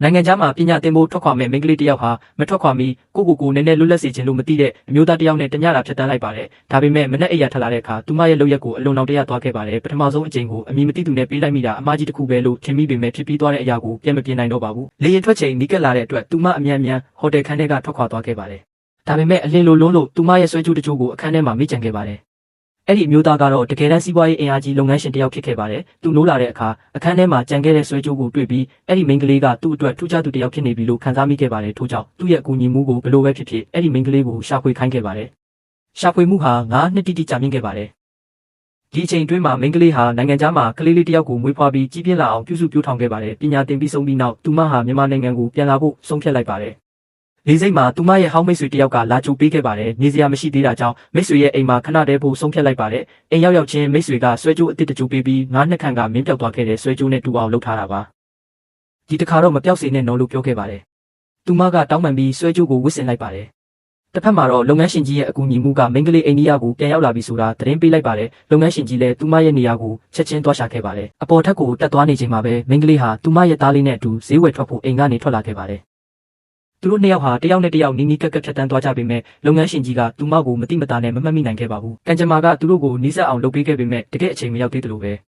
နိုင်ငံခြားမှာပညာသင်ဖို့ထွက်ခွာမဲ့မိန်းကလေးတယောက်ဟာမထွက်ခွာမီကိုနည်းနည်းလွတ်လပ်စေခြင်းလို့မသိတဲ့အမျိုးသားတယောက်နဲ့တညတာဖြတ်တန်းလိုက်ပါတယ်။ဒါပေမဲ့မနက်အိပ်ရာထလာတဲ့အခါသူမရဲ့လုပ်ရက်ကိုအလွန်တောင်တရသွားခဲ့ပါတယ်။ပထမဆုံးအကြိမ်ကိုအမည်မသိသူနဲ့ပေးလိုက်မိတာအမှားကြီးတစ်ခုပဲလို့ထင်မိပေမဲ့ဖြစ်ပြီးသွားတဲ့အရာကိုပြန်မပြင်နိုင်တော့ပါဘူး။လေရင်ထွက်ချိန်နီးကပ်လာတဲ့အတွက်သူမအမြန်ဟိုတယ်ခန်းထဲကထွက်ခွာသွားခဲ့ပါတယ်။ဒါပေမဲ့အလင်းလိုလုံးလို့သူမရဲ့ဆွဲကြိုးတချို့ကိုအခန်းထဲမှာမိကြံခဲ့ပါတယ်။အဲ့ဒီအမျိုးသားကတော့တကယ်တမ်းစီးပွားရေးအင်အားကြီးလုပ်ငန်းရှင်တယောက်ဖြစ်ခဲ့ပါတယ်။သူနိုးလာတဲ့အခါအခန်းထဲမှာကြံခဲ့တဲ့ဆွဲကြိုးကိုတွေ့ပြီးအဲ့ဒီမိန်းကလေးကသူ့အတွက်ထူးခြားသူတယောက်ဖြစ်နေပြီလို့ခံစားမိခဲ့ပါတယ်။ထို့ကြောင့်သူ့ရဲ့အကူအညီမှုကိုဘယ်လိုပဲဖြစ်ဖြစ်အဲ့ဒီမိန်းကလေးကိုရှာဖွေခိုင်းခဲ့ပါတယ်။ရှာဖွေမှုဟာ9 နှစ်တိတိကြာမြင့်ခဲ့ပါတယ်။ဒီအချိန်အတွင်းမှာမိန်းကလေးဟာနိုင်ငံခြားမှာကလေးလေးတယောက်ကိုမွေးဖွားပြီးကြီးပြင်းလာအောင်ပြုစုပြောင်းထောင်ခဲ့ပါတယ်။ပညာသင်ပြီးဆုံးပြီးနောက်သူမဟာမြန်မာနိုင်ငံကိုပြန်လာဖို့ဆုံးဖြတ်လိုက်ပါတယ်။လေးစိတ်မှာသူမရဲ့ဟောင်းမိတ်ဆွေတယောက်ကလာကြိုပေးခဲ့ပါတယ်။နေစရာမရှိသေးတာကြောင့်မိတ်ဆွေရဲ့အိမ်မှာခဏတည်းဖို့ဆုံးဖြတ်လိုက်ပါတယ်။အိမ်ရောက်ချင်းမိတ်ဆွေကဆွဲကြိုးအစ်စ်တကြိုပေးပြီး9 နှစ်ခန့်ကမင်းပြောက်သွားခဲ့တဲ့ဆွဲကြိုးနဲ့တူအောင်လုပ်ထားတာပါ။ဒီတစ်ခါတော့မပြောက်စေနဲ့နော်လို့ပြောခဲ့ပါတယ်။သူမကတောင်းပန်ပြီးဆွဲကြိုးကိုဝစ်ဆင်လိုက်ပါတယ်။တစ်ဖက်မှာတော့လုပ်ငန်းရှင်ကြီးရဲ့အကူအညီမှုကမိန်းကလေးအိန္ဒိယကိုပြန်ရောက်လာပြီဆိုတာသတင်းပေးလိုက်ပါတယ်။လုပ်ငန်းရှင်ကြီးလည်းသူမရဲ့နေရာကိုချက်ချင်းသွားရှာခဲ့ပါတယ်။အပေါ်ထက်ကိုတက်သွားနေချိန်မှာပဲမိန်းကလေးဟာသူမရဲ့သားလေးနဲ့အတူဈေးဝယ်ထွက်ဖို့အိမ်ကနေထွက်လာခဲ့ပါတယ်။သူတို့နှစ်ယောက်ဟာတယောက်နဲ့တယောက်နီးနီးကပ်ကပ်ဖြတ်တန်းသွားကြပေမဲ့လုပ်ငန်းရှင်ကြီးကသူမကိုမတိမတာနဲ့မမှတ်မိနိုင်ခဲ့ပါဘူး။ကံကြမ္မာကသူတို့ကိုနီးစပ်အောင်လုပ်ပေးခဲ့ပေမဲ့တကယ်အချိန်မရောက်သေးတယ်လို့ပဲ။